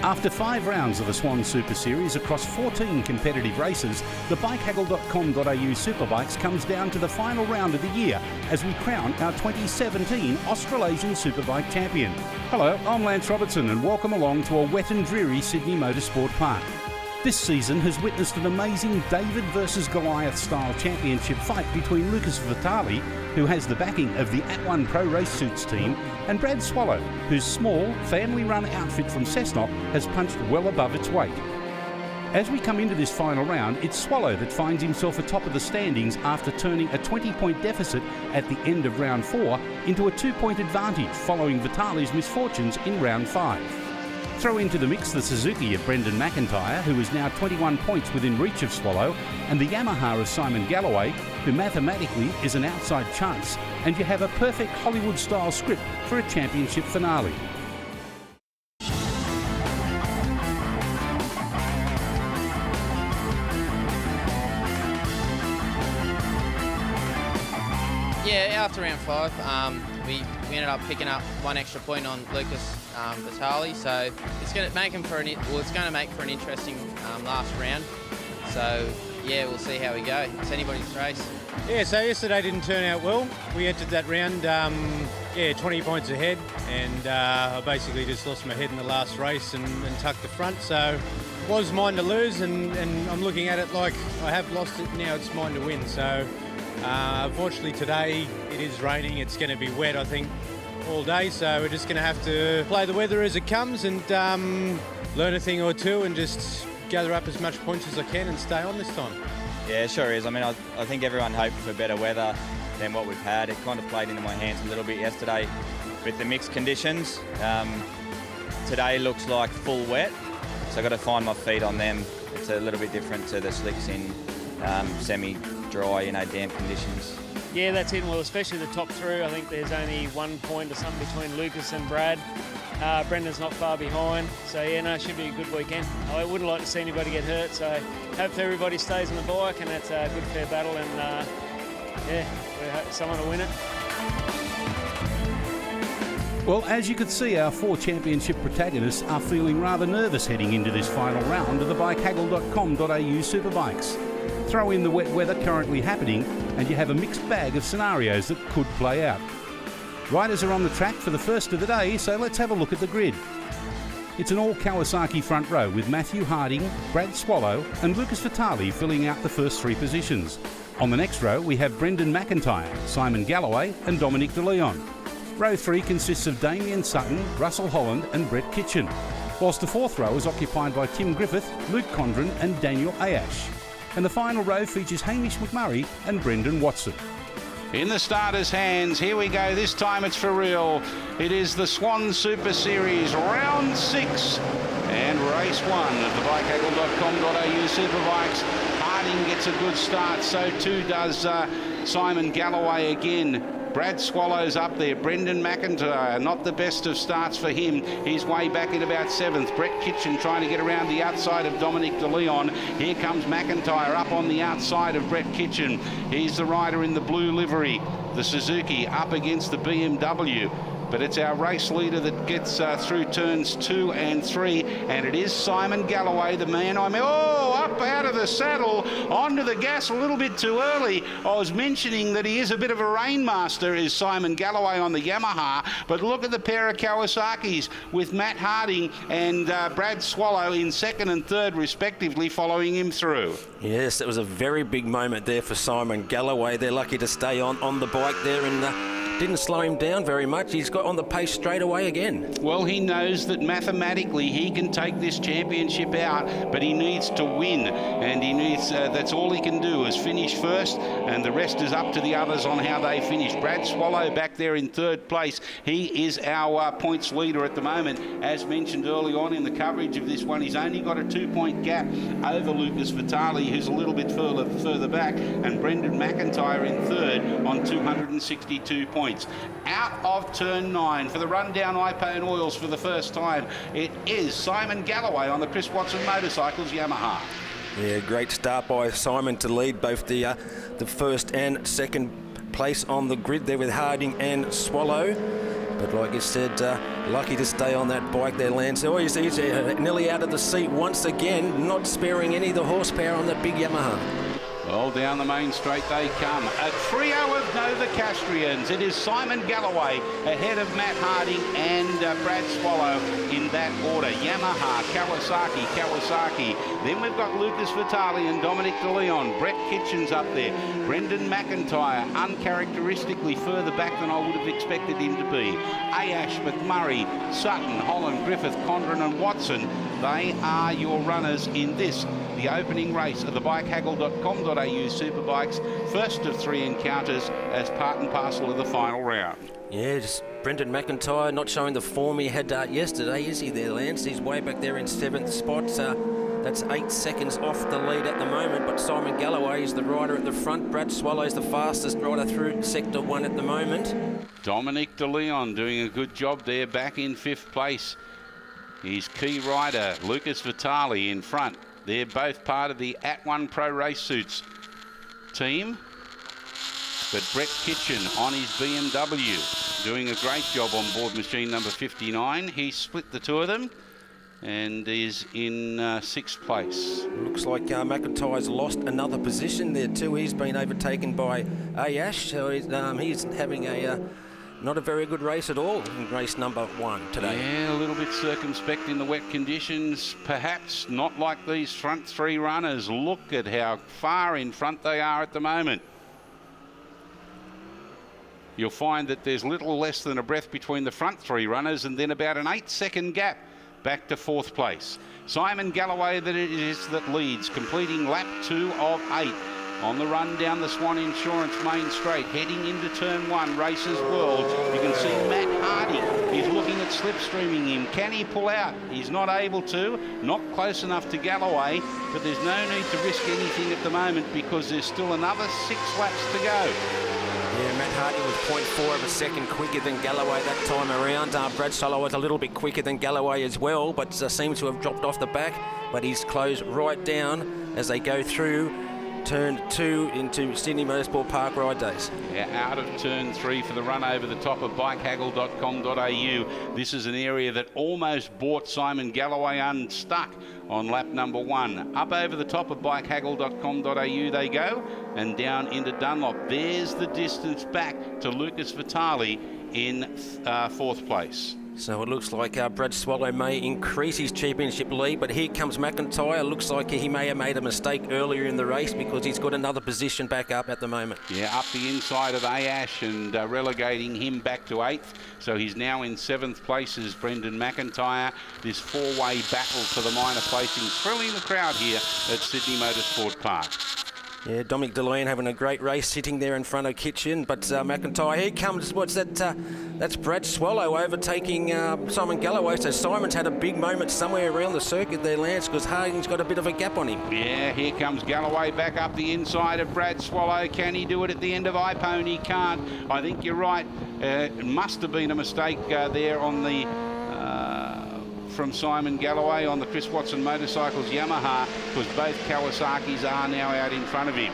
After 5 rounds of the Swann Super Series across 14 competitive races, the bikehaggle.com.au Superbikes comes down to the final round of the year as we crown our 2017 Australasian Superbike champion. Hello, I'm Lance Robertson and welcome along to a wet and dreary Sydney Motorsport Park. This season has witnessed an amazing David versus Goliath style championship fight between Lucas Vitali, who has the backing of the At1 Pro Race Suits team, and Brad Swallow, whose small, family-run outfit from Cessnock has punched well above its weight. As we come into this final round, it's Swallow that finds himself atop of the standings after turning a 20-point deficit at the end of round 4 into a 2-point advantage following Vitali's misfortunes in round 5. Throw into the mix the Suzuki of Brendan McIntyre, who is now 21 points within reach of Swallow, and the Yamaha of Simon Galloway, who mathematically is an outside chance, and you have a perfect Hollywood-style script for a championship finale. Yeah, after round 5, we ended up picking up 1 extra point on Lucas Vitali, so it's going to make for an interesting last round. So yeah, we'll see how we go. It's anybody's race. Yeah, so yesterday didn't turn out well. We entered that round, 20 points ahead, and I basically just lost my head in the last race and tucked the front. So it was mine to lose, and I'm looking at it like I have lost it. Now it's mine to win. So unfortunately today it is raining. It's going to be wet, I think, all day. So we're just going to have to play the weather as it comes and learn a thing or two and just gather up as much points as I can and stay on this time. Yeah, it sure is. I mean, I think everyone hoped for better weather than what we've had. It kind of played into my hands a little bit yesterday with the mixed conditions. Today looks like full wet, so I've got to find my feet on them. It's a little bit different to the slicks in semi-dry, damp conditions. Yeah, that's it. Well, especially the top through. I think there's only 1 point or something between Lucas and Brad. Brendan's not far behind. So, yeah, no, it should be a good weekend. I wouldn't like to see anybody get hurt. So, hope everybody stays on the bike and it's a good, fair battle. And, we hope someone will win it. Well, as you can see, our 4 championship protagonists are feeling rather nervous heading into this final round of the bikehaggle.com.au Superbikes. Throw in the wet weather currently happening and you have a mixed bag of scenarios that could play out. Riders are on the track for the first of the day, so let's have a look at the grid. It's an all Kawasaki front row with Matthew Harding, Brad Swallow and Lucas Vitali filling out the first 3 positions. On the next row we have Brendan McIntyre, Simon Galloway and Dominic De Leon. Row 3 consists of Damien Sutton, Russell Holland and Brett Kitchen, whilst the 4th row is occupied by Tim Griffith, Luke Condren and Daniel Ayash. And the final row features Hamish McMurray and Brendan Watson. In the starters' hands, here we go, this time it's for real. It is the Swann Super Series, round 6, and race 1 of the bikehaggle.com.au Superbikes. Harding gets a good start, so too does Simon Galloway again. Brad Swallow's up there. Brendan McIntyre, not the best of starts for him. He's way back in about 7th. Brett Kitchen trying to get around the outside of Dominic De Leon. Here comes McIntyre up on the outside of Brett Kitchen. He's the rider in the blue livery. The Suzuki up against the BMW. But it's our race leader that gets through turns 2 and 3, and it is Simon Galloway, the man up out of the saddle, onto the gas a little bit too early. I was mentioning that he is a bit of a rainmaster, is Simon Galloway on the Yamaha, but look at the pair of Kawasaki's with Matt Harding and Brad Swallow in 2nd and 3rd respectively following him through. Yes, it was a very big moment there for Simon Galloway. They're lucky to stay on the bike there and didn't slow him down very much. He's got on the pace straight away again. Well, he knows that mathematically he can take this championship out, but he needs to win, and he needs that's all he can do is finish first, and the rest is up to the others on how they finish. Brad Swallow back there in 3rd place. He is our points leader at the moment. As mentioned early on in the coverage of this one, he's only got a 2-point gap over Lucas Vitali, who's a little bit further back, and Brendan McIntyre in 3rd on 262 points. Out of turn 9 for the rundown iPane oils for the first time, it is Simon Galloway on the Chris Watson Motorcycles Yamaha. Yeah, great start by Simon to lead both the first and second place on the grid there with Harding and Swallow. But like you said, lucky to stay on that bike there, Lance. Oh, he's nearly out of the seat once again, not sparing any of the horsepower on that big Yamaha. Well, down the main straight they come. A trio of Novocastrians. It is Simon Galloway ahead of Matt Harding and Brad Swallow in that order. Yamaha, Kawasaki. Then we've got Lucas Vitale and Dominic De Leon. Brett Kitchens up there. Brendan McIntyre, uncharacteristically further back than I would have expected him to be. Ayash, McMurray, Sutton, Holland, Griffith, Condren and Watson. They are your runners in this, the opening race of the bikehaggle.com.au Superbikes, first of 3 encounters as part and parcel of the final round. Yeah, just Brendan McIntyre not showing the form he had yesterday, is he there, Lance? He's way back there in 7th spot. That's 8 seconds off the lead at the moment, but Simon Galloway is the rider at the front. Brad Swallow's the fastest rider through Sector 1 at the moment. Dominic De Leon doing a good job there, back in 5th place. His key rider, Lucas Vitale, in front. They're both part of the @1 Pro Race Suits team. But Brett Kitchen on his BMW doing a great job on board machine number 59. He split the two of them and is in 6th place. Looks like McIntyre's lost another position there too. He's been overtaken by Ayash, so he's having not a very good race at all in race number 1 today. Yeah, a little bit circumspect in the wet conditions. Perhaps not like these front 3 runners. Look at how far in front they are at the moment. You'll find that there's little less than a breath between the front 3 runners and then about an 8-second gap back to 4th place. Simon Galloway that it is that leads, completing lap 2 of 8. On the run down the Swann Insurance main straight, heading into turn 1, Races World. You can see Matt Harding. He's looking at slipstreaming him. Can he pull out? He's not able to. Not close enough to Galloway, but there's no need to risk anything at the moment because there's still another 6 laps to go. Yeah, Matt Harding was 0.4 of a second quicker than Galloway that time around. Brad Swallow was a little bit quicker than Galloway as well, but seems to have dropped off the back. But he's closed right down as they go through turn 2 into Sydney Motorsport Park ride days. Yeah, out of turn 3 for the run over the top of bikehaggle.com.au. This is an area that almost brought Simon Galloway unstuck on lap number 1. Up over the top of bikehaggle.com.au they go and down into Dunlop. There's the distance back to Lucas Vitale in 4th place. So it looks like Brad Swallow may increase his championship lead, but here comes McIntyre. Looks like he may have made a mistake earlier in the race because he's got another position back up at the moment. Yeah, up the inside of Ayash and relegating him back to 8th. So he's now in 7th place as Brendan McIntyre. This 4-way battle for the minor placings, thrilling the crowd here at Sydney Motorsport Park. Yeah, Dominic De Leon having a great race sitting there in front of Kitchen, but McIntyre, here comes, what's that? That's Brad Swallow overtaking Simon Galloway. So Simon's had a big moment somewhere around the circuit there, Lance, because Harding's got a bit of a gap on him. Yeah, here comes Galloway back up the inside of Brad Swallow. Can he do it at the end of iPone? He can't. I think you're right. It must have been a mistake there on the... from Simon Galloway on the Chris Watson Motorcycles Yamaha, because both Kawasaki's are now out in front of him.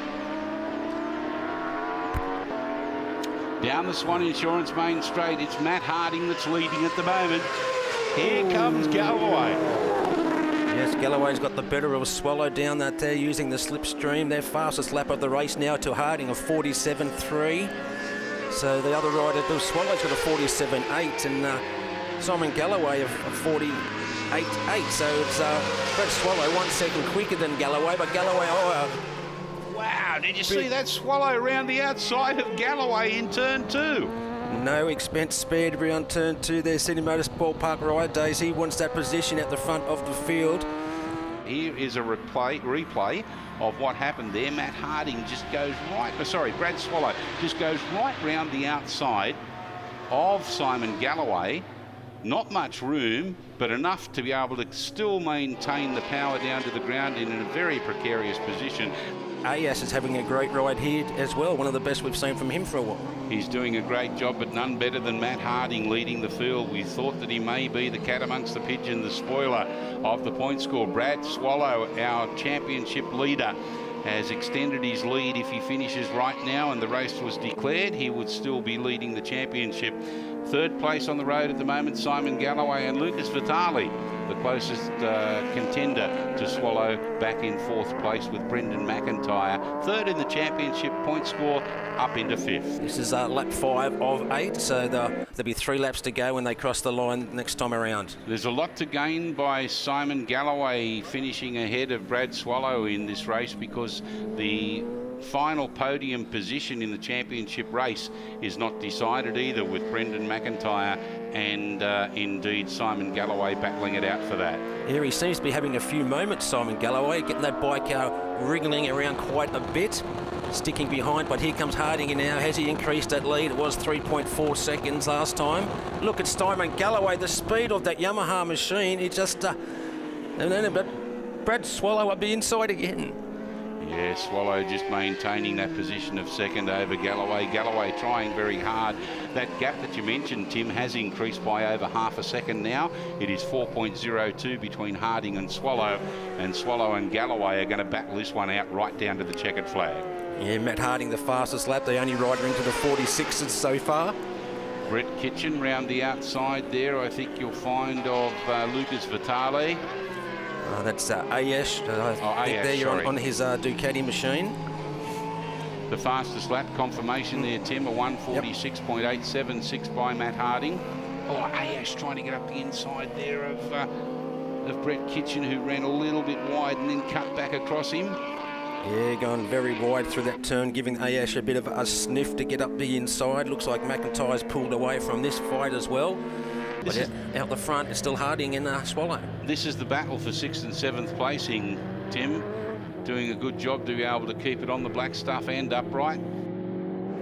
Down the Swann Insurance main straight, it's Matt Harding that's leading at the moment. Here comes Galloway. Yes, Galloway's got the better of Swallow down that there using the slipstream. Their fastest lap of the race now to Harding of 47.3. So the other rider, Bill Swallow's got a 47.8 and Simon Galloway of 48.8. So it's Brad Swallow 1 second quicker than Galloway, but Galloway... Wow, did you see that Swallow around the outside of Galloway in turn 2? No expense spared around turn 2 there, Sydney Motorsport Park ride days. He wants that position at the front of the field. Here is a replay of what happened there. Matt Harding just goes Brad Swallow just goes right round the outside of Simon Galloway. Not much room, but enough to be able to still maintain the power down to the ground in a very precarious position. Ayas is having a great ride here as well, one of the best we've seen from him for a while. He's doing a great job, but none better than Matt Harding leading the field. We thought that he may be the cat amongst the pigeon, the spoiler of the point score. Brad Swallow, our championship leader, has extended his lead. If he finishes right now and the race was declared, he would still be leading the championship. Third place on the road at the moment, Simon Galloway and Lucas Vitali, the closest contender to Swallow, back in fourth place with Brendan McIntyre. Third in the championship point score, up into fifth. This is lap 5 of 8, so there'll be 3 laps to go when they cross the line next time around. There's a lot to gain by Simon Galloway finishing ahead of Brad Swallow in this race, because the final podium position in the championship race is not decided either, with Brendan McIntyre and indeed Simon Galloway battling it out for that. Here he seems to be having a few moments, Simon Galloway, getting that bike wriggling around quite a bit, sticking behind, but here comes Harding in now. Has he increased that lead? It was 3.4 seconds last time. Look at Simon Galloway, the speed of that Yamaha machine. It just but Brad Swallow up the inside again. Yeah, Swallow just maintaining that position of second over Galloway. Galloway trying very hard. That gap that you mentioned, Tim, has increased by over half a second now. It is 4.02 between Harding and Swallow and Galloway are going to battle this one out right down to the checkered flag. Yeah, Matt Harding the fastest lap, the only rider into the 46s so far. Brett Kitchen round the outside there, I think you'll find, of Lucas Vitali. That's Ayesh. There you're on his Ducati machine. The fastest lap confirmation there, Tim, a 146.876 by Matt Harding. Oh, Ayesh trying to get up the inside there of Brett Kitchen, who ran a little bit wide and then cut back across him. Yeah, going very wide through that turn, giving Ayesh a bit of a sniff to get up the inside. Looks like McIntyre's pulled away from this fight as well. But out the front, it's still Harding and Swallow. This is the battle for 6th and 7th placing, Tim. Doing a good job to be able to keep it on the black stuff and upright.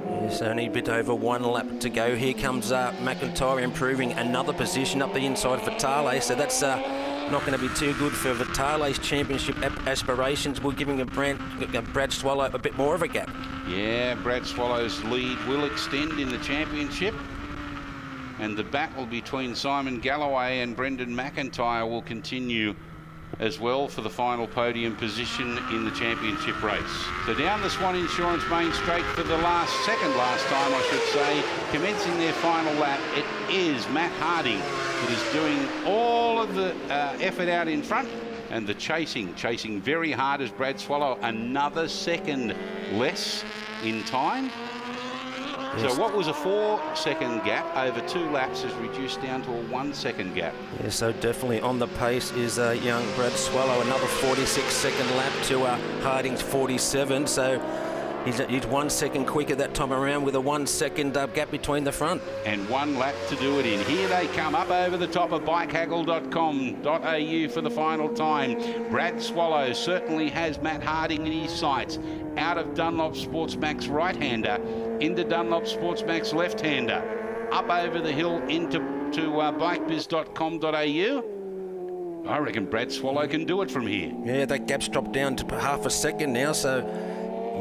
Yes, only a bit over 1 lap to go. Here comes McIntyre improving another position up the inside for Vitale. So that's not going to be too good for Vitale's championship aspirations. We're giving Brad Swallow a bit more of a gap. Yeah, Brad Swallow's lead will extend in the championship. And the battle between Simon Galloway and Brendan McIntyre will continue as well for the final podium position in the championship race. So down the Swann Insurance main straight for the second last time, I should say, commencing their final lap, it is Matt Harding that is doing all of the effort out in front, and the chasing very hard as Brad Swallow, another second less in time. So what was a 4-second gap over 2 laps is reduced down to a 1-second gap. Yeah, so definitely on the pace is young Brad Swallow. Another 46-second lap to Harding's 47. So he's 1 second quicker that time around, with a 1 second gap between the front. And 1 lap to do it in. Here they come up over the top of bikehaggle.com.au for the final time. Brad Swallow certainly has Matt Harding in his sights. Out of Dunlop Sportsmax right-hander into Dunlop Sportsmax left-hander. Up over the hill into bikebiz.com.au. I reckon Brad Swallow can do it from here. Yeah, that gap's dropped down to half a second now, so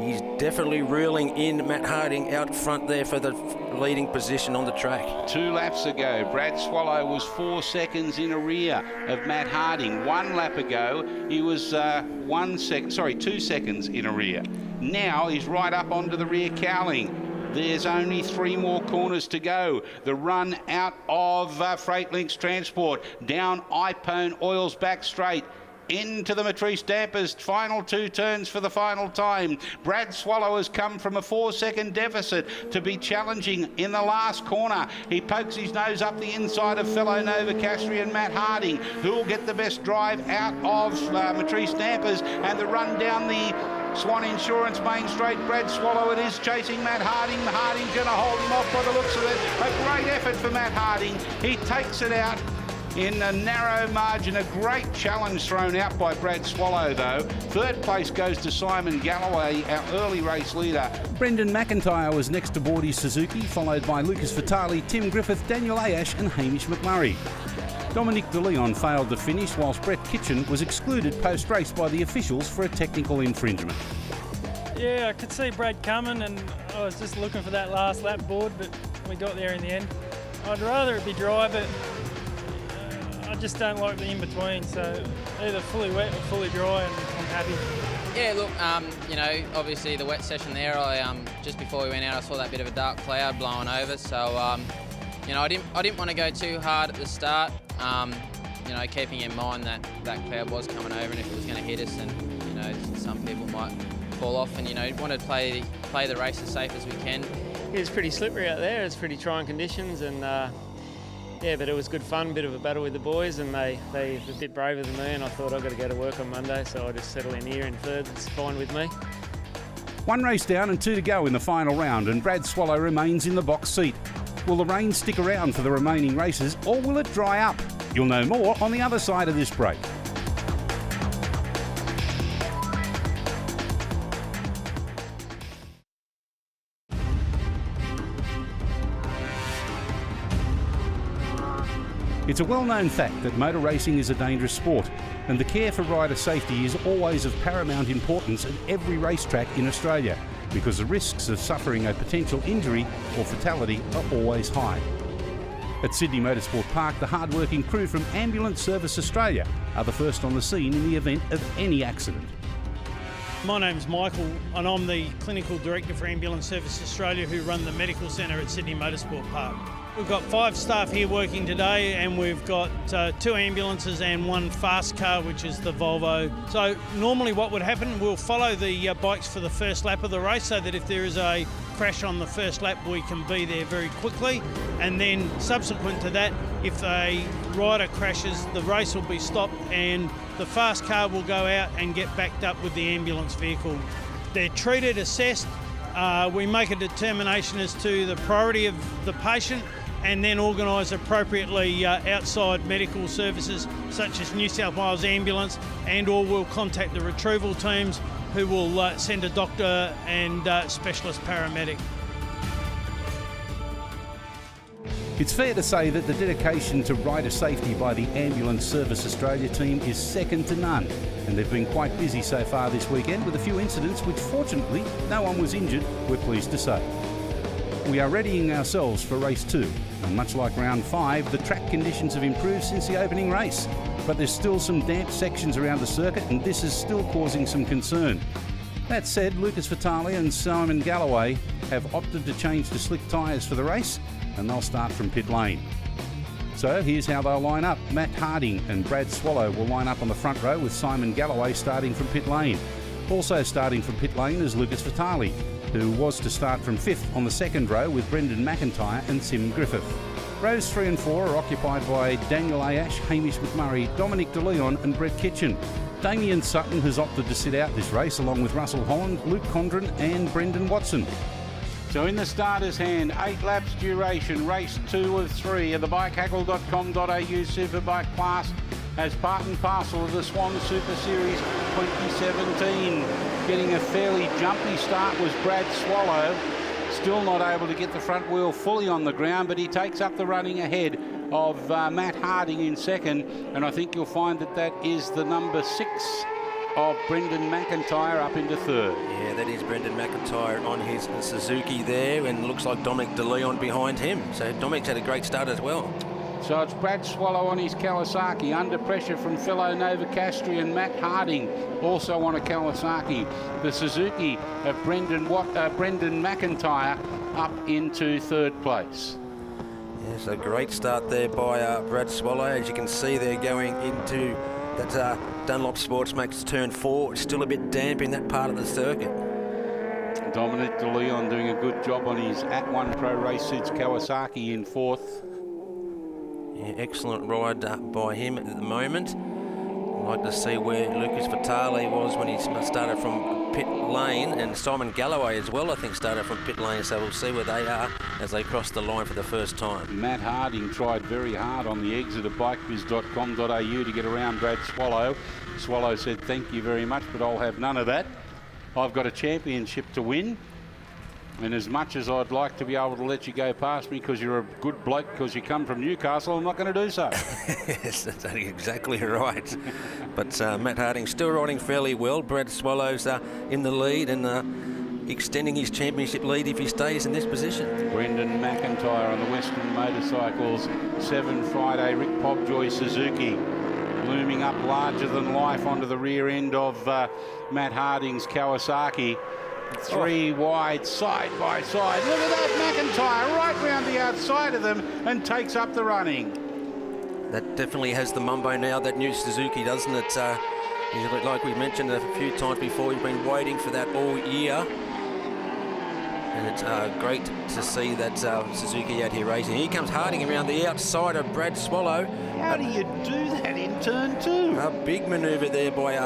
he's definitely reeling in Matt Harding out front there for the leading position on the track. 2 laps ago, Brad Swallow was 4 seconds in arrear of Matt Harding. 1 lap ago, he was 2 seconds in arrear. Now he's right up onto the rear cowling. There's only 3 more corners to go. The run out of Freight Links Transport, down Ipone Oils back straight, into the Matrice Dampers, final 2 turns for the final time. Brad Swallow has come from a 4-second deficit to be challenging in the last corner. He pokes his nose up the inside of fellow Nova Castri and Matt Harding, who will get the best drive out of Matrice Dampers, and the run down the Swann Insurance main straight. Brad Swallow it is, chasing Matt Harding. Harding's going to hold him off by the looks of it. A great effort for Matt Harding. He takes it out in a narrow margin. A great challenge thrown out by Brad Swallow, though. Third place goes to Simon Galloway, our early race leader. Brendan McIntyre was next aboard his Suzuki, followed by Lucas Vitali, Tim Griffith, Daniel Ayesh and Hamish McMurray. Dominic De Leon failed to finish, whilst Brett Kitchen was excluded post-race by the officials for a technical infringement. Yeah, I could see Brad coming, and I was just looking for that last lap board, but we got there in the end. I'd rather it be dry, but I just don't like the in-between, so either fully wet or fully dry, and I'm happy. Yeah, look, you know, obviously the wet session there, just before we went out, I saw that bit of a dark cloud blowing over. So, you know, I didn't want to go too hard at the start. You know, keeping in mind that that cloud was coming over, and if it was going to hit us, and you know, some people might fall off. And you know, wanted to play the race as safe as we can. It was pretty slippery out there. It's pretty trying conditions, and yeah, but it was good fun. Bit of a battle with the boys, and they were a bit braver than me. And I thought I've got to go to work on Monday, so I just settle in here in third. It's fine with me. One race down and 2 to go in the final round, and Brad Swallow remains in the box seat. Will the rain stick around for the remaining races, or will it dry up? You'll know more on the other side of this break. It's a well-known fact that motor racing is a dangerous sport, and the care for rider safety is always of paramount importance at every racetrack in Australia, because the risks of suffering a potential injury or fatality are always high. At Sydney Motorsport Park, the hard-working crew from Ambulance Service Australia are the first on the scene in the event of any accident. My name's Michael, and I'm the Clinical Director for Ambulance Service Australia, who run the medical centre at Sydney Motorsport Park. We've got 5 staff here working today, and we've got 2 ambulances and 1 fast car, which is the Volvo. So normally what would happen, we'll follow the bikes for the first lap of the race, so that if there is a crash on the first lap, we can be there very quickly. And then subsequent to that, if a rider crashes, the race will be stopped and the fast car will go out and get backed up with the ambulance vehicle. They're treated, assessed. We make a determination as to the priority of the patient, and then organise appropriately outside medical services such as New South Wales Ambulance, and or we'll contact the retrieval teams, who will send a doctor and specialist paramedic. It's fair to say that the dedication to rider safety by the Ambulance Service Australia team is second to none, and they've been quite busy so far this weekend with a few incidents which fortunately no one was injured, we're pleased to say. We are readying ourselves for race 2, and much like round 5, the track conditions have improved since the opening race, but there's still some damp sections around the circuit, and this is still causing some concern. That said, Lucas Vitale and Simon Galloway have opted to change to slick tyres for the race, and they'll start from pit lane. So here's how they'll line up. Matt Harding and Brad Swallow will line up on the front row, with Simon Galloway starting from pit lane. Also starting from pit lane is Lucas Vitale, who was to start from 5th on the second row with Brendan McIntyre and Sim Griffith. Rows 3 and 4 are occupied by Daniel Ayash, Hamish McMurray, Dominic De Leon and Brett Kitchen. Damien Sutton has opted to sit out this race, along with Russell Holland, Luke Condren and Brendan Watson. So in the starter's hand, 8 laps duration, race 2 of 3 of the bikehaggle.com.au Superbike class as part and parcel of the Swann Super Series 2017. Getting a fairly jumpy start was Brad Swallow. Still not able to get the front wheel fully on the ground, but he takes up the running ahead of Matt Harding in second, and I think you'll find that that is the number 6 of Brendan McIntyre up into third. Yeah, that is Brendan McIntyre on his Suzuki there, and looks like Dominic De Leon behind him. So Dominic's had a great start as well. So it's Brad Swallow on his Kawasaki, under pressure from fellow Novacastri, and Matt Harding also on a Kawasaki. The Suzuki of Brendan McIntyre up into third place. Yes, a great start there by Brad Swallow. As you can see, they're going into that Dunlop Sports makes turn 4. It's still a bit damp in that part of the circuit. Dominic De Leon doing a good job on his At1 Pro Race Suits Kawasaki in 4th. Yeah, excellent ride by him at the moment. I'd like to see where Lucas Vitale was when he started from pit lane, and Simon Galloway as well, I think, started from pit lane, so we'll see where they are as they cross the line for the first time. Matt Harding tried very hard on the exit of bikebiz.com.au to get around Brad Swallow. Swallow said, "Thank you very much, but I'll have none of that. I've got a championship to win. And as much as I'd like to be able to let you go past me because you're a good bloke because you come from Newcastle, I'm not going to do so." Yes, that's exactly right. But Matt Harding still riding fairly well. Brad Swallow's in the lead and extending his championship lead if he stays in this position. Brendan McIntyre on the Western Motorcycles 7 Friday Rick Pobjoy Suzuki looming up larger than life onto the rear end of Matt Harding's Kawasaki. Three wide, side by side. Look at that, McIntyre right round the outside of them and takes up the running. That definitely has the mumbo now, that new Suzuki, doesn't it? Like we mentioned a few times before, he's been waiting for that all year. And it's great to see that Suzuki out here racing. Here comes Harding around the outside of Brad Swallow. How do you do that in turn two? A big manoeuvre there by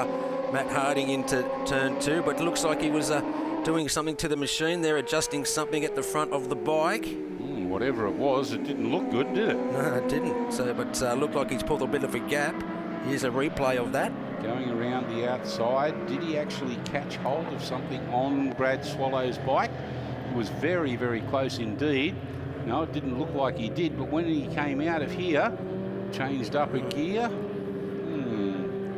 Matt Harding into turn two, but it looks like he was doing something to the machine there, adjusting something at the front of the bike. Whatever it was, it didn't look good, did it? No, it didn't. So, but looked like he's pulled a bit of a gap. Here's a replay of that. Going around the outside, did he actually catch hold of something on Brad Swallow's bike? It was very, very close indeed. No, it didn't look like he did, but when he came out of here, changed up a gear.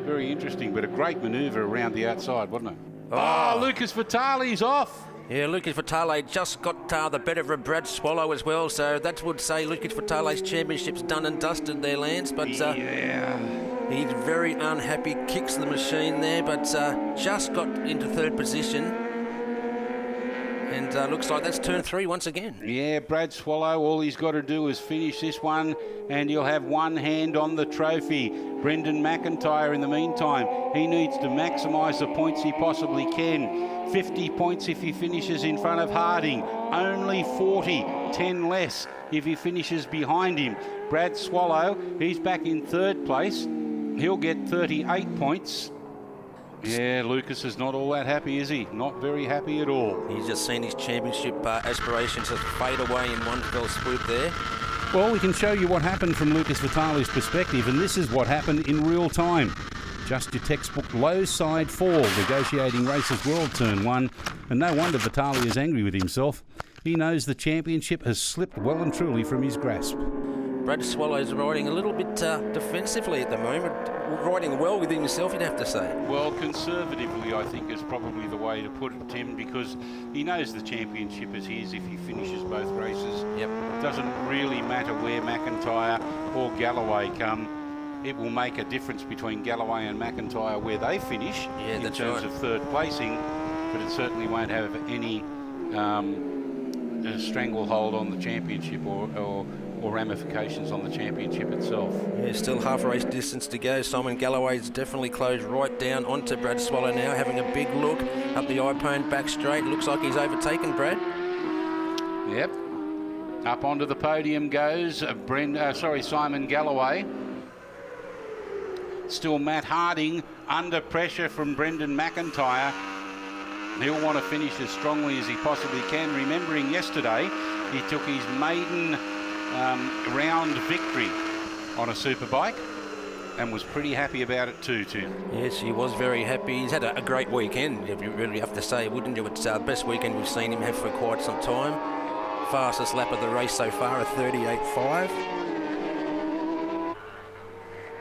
Very interesting, but a great manoeuvre around the outside, wasn't it? Oh, Lucas Vitale's off. Yeah, Lucas Vitale just got the better of Brad Swallow as well, so that would say Lucas Vitale's championship's done and dusted there, Lance, but he's very unhappy, kicks the machine there, but just got into third position. And looks like that's turn three once again. Yeah, Brad Swallow, all he's got to do is finish this one and he'll have one hand on the trophy. Brendan McIntyre, in the meantime, he needs to maximise the points he possibly can. 50 points if he finishes in front of Harding. Only 40, 10 less if he finishes behind him. Brad Swallow, he's back in third place. He'll get 38 points. Yeah, Lucas is not all that happy, is he? Not very happy at all. He's just seen his championship aspirations just fade away in one fell swoop there. Well, we can show you what happened from Lucas Vitale's perspective, and this is what happened in real time. Just your textbook low side fall, negotiating races world turn one, and no wonder Vitale is angry with himself. He knows the championship has slipped well and truly from his grasp. Brad Swallow's riding a little bit defensively at the moment, riding well within himself, you'd have to say. Well, conservatively, I think, is probably the way to put it, Tim, because he knows the championship is his if he finishes both races. Yep. It doesn't really matter where McIntyre or Galloway come. It will make a difference between Galloway and McIntyre where they finish in terms of third placing, but it certainly won't have any stranglehold on the championship or ramifications on the championship itself. Yeah, still half a race distance to go. Simon Galloway's definitely closed right down onto Brad Swallow now, having a big look up the iPhone back straight. Looks like he's overtaken Brad. Yep. Up onto the podium goes Simon Galloway. Still Matt Harding under pressure from Brendan McIntyre. He'll want to finish as strongly as he possibly can. Remembering yesterday, he took his maiden round victory on a Superbike and was pretty happy about it too, Tim. Yes, he was very happy. He's had a great weekend, if you really have to say, wouldn't you? It's the best weekend we've seen him have for quite some time. Fastest lap of the race so far, a 38.5.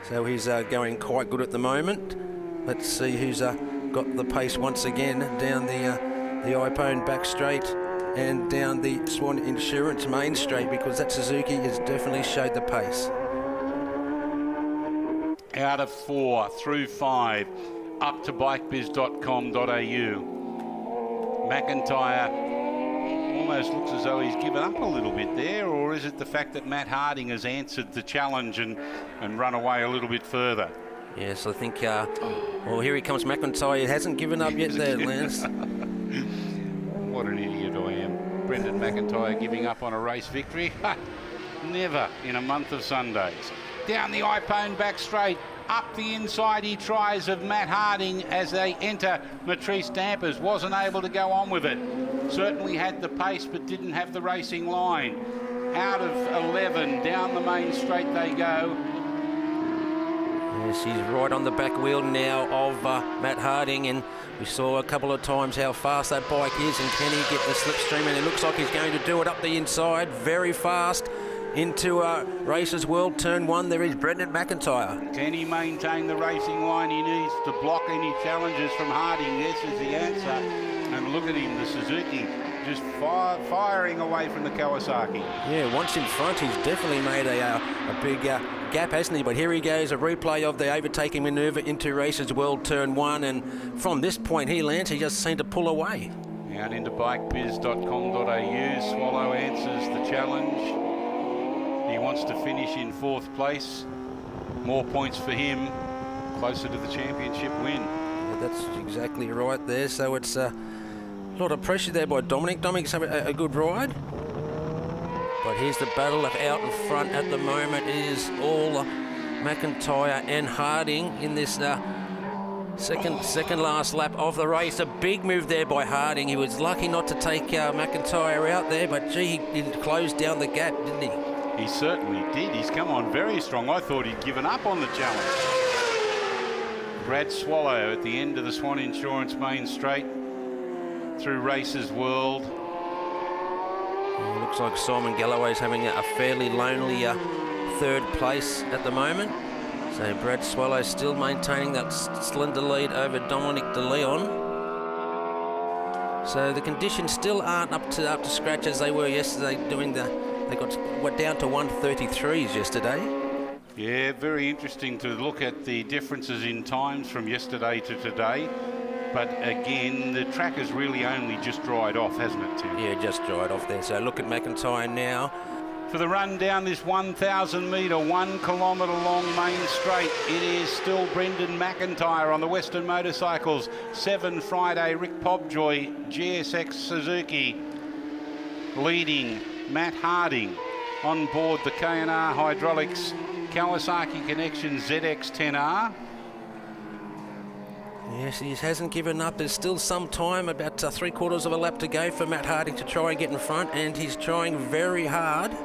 So he's going quite good at the moment. Let's see who's got the pace once again down the iPhone back straight and down the Swann Insurance main straight, because that Suzuki has definitely showed the pace. Out of 4, through 5, up to bikebiz.com.au. McIntyre almost looks as though he's given up a little bit there, or is it the fact that Matt Harding has answered the challenge and run away a little bit further? Yes, I think, well, here he comes McIntyre. He hasn't given up yet there, Lance. What an idiot I am. Brendan McIntyre giving up on a race victory? Never in a month of Sundays. Down the iPhone back straight, up the inside he tries of Matt Harding as they enter Matrice Dampers. Wasn't able to go on with it. Certainly had the pace but didn't have the racing line. Out of 11, down the main straight they go. Yes, he's right on the back wheel now of Matt Harding, and we saw a couple of times how fast that bike is, and can he get the slipstream, and it looks like he's going to do it up the inside very fast into Races World Turn 1. There is Brendan McIntyre. Can he maintain the racing line? He needs to block any challenges from Harding. This is the answer. And look at him, the Suzuki just firing away from the Kawasaki. Yeah, once in front, he's definitely made a big gap, hasn't he? But here he goes, a replay of the overtaking manoeuvre into Races World Turn 1, and from this point here, Lance, he just seemed to pull away. Out into bikebiz.com.au, Swallow answers the challenge. He wants to finish in 4th place. More points for him, closer to the championship win. Yeah, that's exactly right there. So it's a lot of pressure there by Dominic. Dominic's having a good ride. But here's the battle out in front at the moment. It is all McIntyre and Harding in this second last lap of the race. A big move there by Harding. He was lucky not to take McIntyre out there, but gee, he closed down the gap, didn't he? He certainly did. He's come on very strong. I thought he'd given up on the challenge. Brad Swallow at the end of the Swann Insurance main straight through Races World. Looks like Simon Galloway's having a fairly lonely 3rd place at the moment. So Brad Swallow still maintaining that slender lead over Dominic De Leon. So the conditions still aren't up to scratch as they were yesterday. They went down to 133s yesterday. Yeah, very interesting to look at the differences in times from yesterday to today. But again, the track has really only just dried off, hasn't it, Tim? Yeah, just dried off there. So look at McIntyre now. For the run down this 1,000 metre, 1 kilometre long main straight, it is still Brendan McIntyre on the Western Motorcycles. 7 Friday, Rick Pobjoy, GSX Suzuki leading. Matt Harding on board the K&R Hydraulics Kawasaki Connection ZX-10R. Yes, he hasn't given up. There's still some time, about 3/4 of a lap to go for Matt Harding to try and get in front, and he's trying very hard.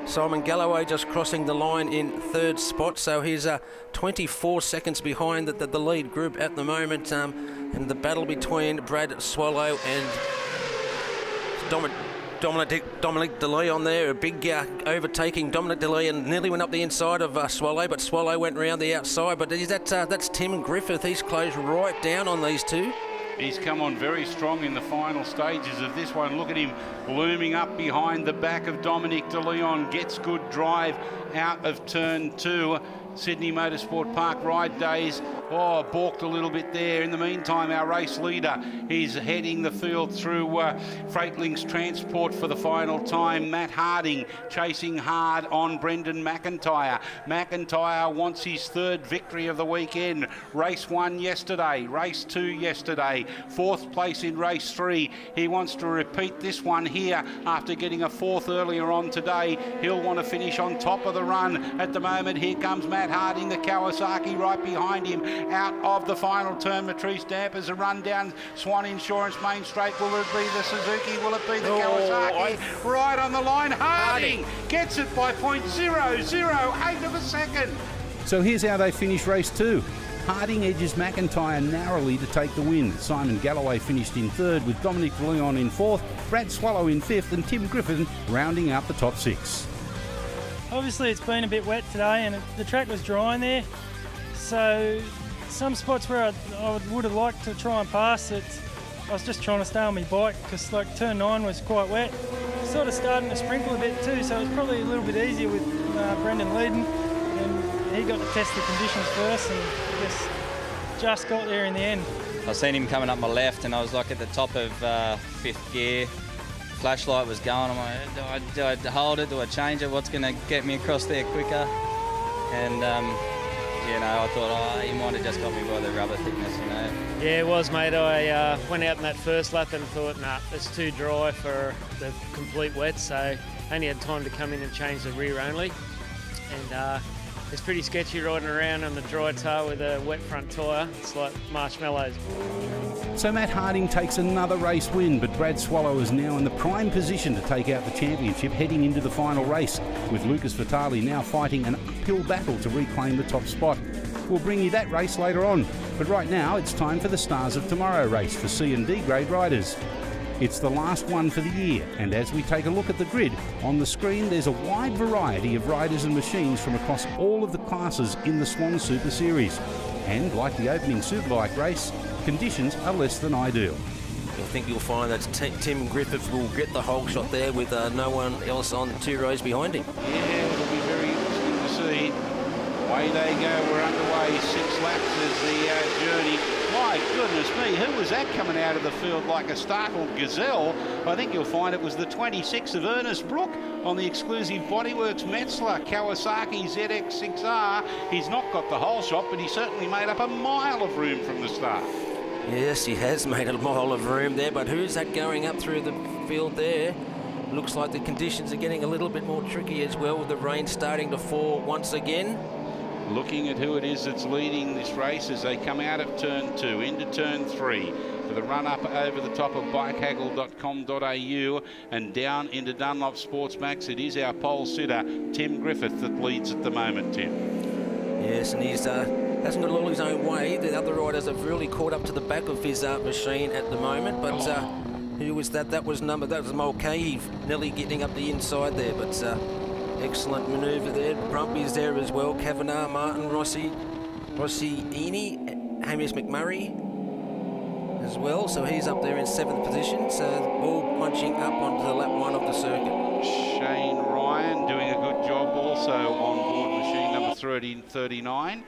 Simon Galloway just crossing the line in 3rd spot, so he's 24 seconds behind the lead group at the moment, and the battle between Brad Swallow and Dominic De Leon there, a big overtaking. Dominic De Leon nearly went up the inside of Swallow, but Swallow went round the outside. But that's Tim Griffith. He's closed right down on these two. He's come on very strong in the final stages of this one. Look at him looming up behind the back of Dominic De Leon. Gets good drive out of turn 2. Sydney Motorsport Park ride days. Oh, balked a little bit there. In the meantime, our race leader, he's heading the field through Freightlink's Transport for the final time. Matt Harding chasing hard on Brendan McIntyre. McIntyre wants his 3rd victory of the weekend. Race 1 yesterday, race 2 yesterday, 4th place in race 3. He wants to repeat this one here after getting a 4th earlier on today. He'll want to finish on top of the run. At the moment, here comes Matt Harding, the Kawasaki right behind him. Out of the final turn, Matrice Dampers a run down Swann Insurance main straight. Will it be the Suzuki? Will it be the Kawasaki? Right on the line. Harding gets it by 0.008 of a second. So here's how they finish race 2. Harding edges McIntyre narrowly to take the win. Simon Galloway finished in 3rd with Dominic De Leon in 4th, Brad Swallow in 5th and Tim Griffin rounding out the top 6. Obviously it's been a bit wet today and the track was drying there. So some spots where I would have liked to try and pass it, I was just trying to stay on my bike because like turn 9 was quite wet. Sort of starting to sprinkle a bit too, so it was probably a little bit easier with Brendan leading, and he got to test the conditions first and I guess just got there in the end. I seen him coming up my left and I was like at the top of 5th gear. Flashlight was going. I'm like, do I hold it? Do I change it? What's going to get me across there quicker? And I thought, he might have just got me by the rubber thickness, Yeah, it was, mate. I went out in that first lap and thought, nah, it's too dry for the complete wet, so I only had time to come in and change the rear only. And it's pretty sketchy riding around on the dry tar with a wet front tyre. It's like marshmallows. So Matt Harding takes another race win, but Brad Swallow is now in the prime position to take out the championship heading into the final race, with Lucas Vitale now fighting an uphill battle to reclaim the top spot. We'll bring you that race later on, but right now it's time for the Stars of Tomorrow race for C and D grade riders. It's the last one for the year, and as we take a look at the grid, on the screen there's a wide variety of riders and machines from across all of the classes in the Swann Super Series. And like the opening Superbike race, conditions are less than ideal. The think you'll find that Tim Griffith will get the whole shot there with no one else on 2 rows behind him. Yeah, it'll be very interesting to see. Away they go, we're underway, 6 laps as the journey. My goodness me, who was that coming out of the field like a startled gazelle? I think you'll find it was the 26 of Ernest Brook on the exclusive Bodyworks Metzler Kawasaki ZX6R. He's not got the whole shot, but he certainly made up a mile of room from the start. Yes, he has made a mile of room there, but who's that going up through the field there? Looks like the conditions are getting a little bit more tricky as well, with the rain starting to fall once again. Looking at who it is that's leading this race as they come out of turn 2 into turn 3 for the run up over the top of bikehaggle.com.au and down into Dunlop Sportsmax. It is our pole sitter Tim Griffith that leads at the moment, Tim. Yes, and he's hasn't got all his own way. The other riders have really caught up to the back of his machine at the moment, but who was that? That was Mulcahy nearly getting up the inside there, but excellent manoeuvre there. Brumby's there as well. Kavanagh, Martin, Rossi Eni, Hamish McMurray as well. So he's up there in 7th position. So all munching up onto the lap 1 of the circuit. Shane Ryan doing a good job also on board machine number 39.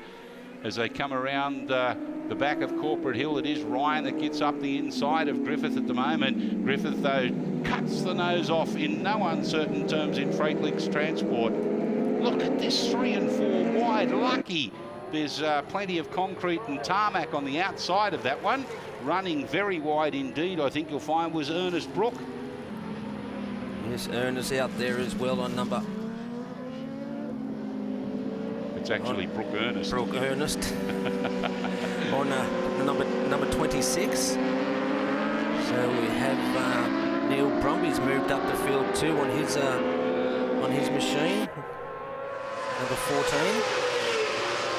As they come around the back of Corporate Hill, it is Ryan that gets up the inside of Griffith at the moment. Griffith, though, cuts the nose off in no uncertain terms in Freightlink's Transport. Look at this 3 and 4 wide. Lucky there's plenty of concrete and tarmac on the outside of that one. Running very wide indeed, I think you'll find, was Ernest Brook. Yes, Ernest out there as well on number... It's actually Brook Ernest. Brook Ernest on number 26. So we have Neil Brumby's moved up the field too on his machine, number 14.